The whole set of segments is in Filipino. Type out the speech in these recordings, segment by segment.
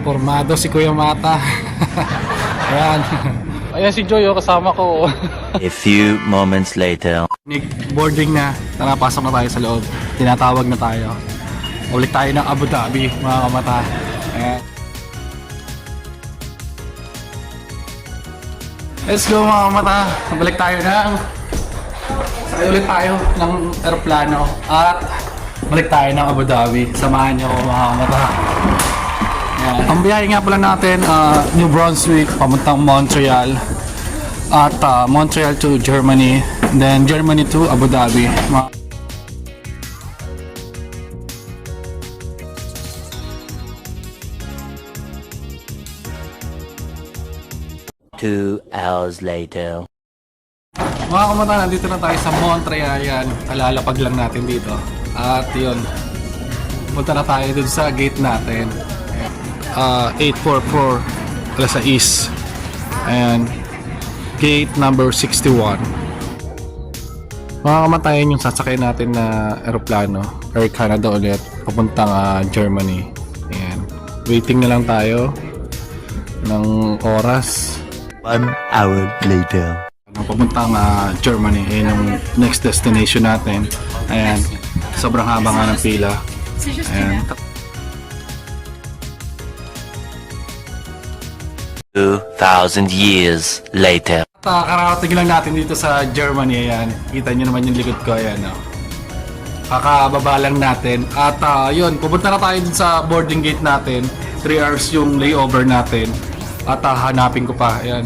Formado si Kuya Mata. Ayan. Ayan si Joy, kasama ko. A few moments later. Boarding na. Tara, pasok na tayo sa loob. Tinatawag na tayo. Ulit tayo ng Abu Dhabi, mga kamata. Ayan. Let's go, mga kamata. Balik tayo ng... Sakay ulit tayo ng aeroplano. At balik tayo ng Abu Dhabi. Samahan niyo ako, mga kamata. Ayan. Ang biyahe nga pala natin, New Brunswick, pamuntang Montreal. At Montreal to Germany. And then Germany to Abu Dhabi. 2 hours later. Mga kamata, nandito na tayo sa Montreal yan. Kalalapag lang natin dito. At yun, punta na tayo dun sa gate natin. 844 alas sa east. Ayan, gate number 61. Mga kamatayan yung sasakay natin na aeroplano, Air Canada ulit, papuntang Germany. Ayan, waiting na lang tayo ng oras. 1 hour later. Papuntang Germany, ayun yung next destination natin. Ayan, sobrang haba nga ng pila. Ayan. 2,000 years later. Kararating lang natin dito sa Germany. Ayan, kita nyo naman yung likod ko. Ayan, kakababa lang natin. At yun, pupunta na tayo dun sa boarding gate natin. 3 hours yung layover natin. At hanapin ko pa. Ayan.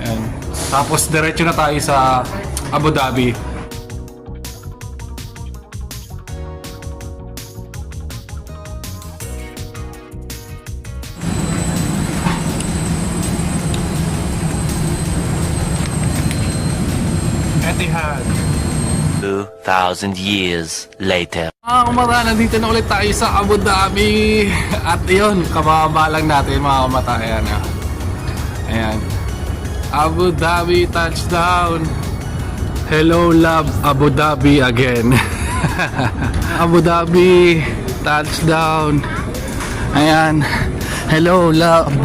Ayan. Tapos diretso na tayo sa Abu Dhabi. Etihad. 2,000 years later. Kamata, nandito na ulit tayo sa Abu Dhabi. At yun, kababa lang natin mga kamata. Ayan. Ayan. Abu Dhabi touchdown. Hello love, Abu Dhabi again. Abu Dhabi touchdown. Ayan. Hello love,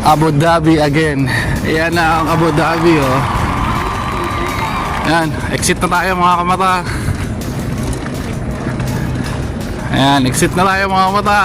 Abu Dhabi again. Ayan na ang Abu Dhabi, oh. Ayan, exit na tayo mga kamata. Ayan, exit na tayo mga kamata.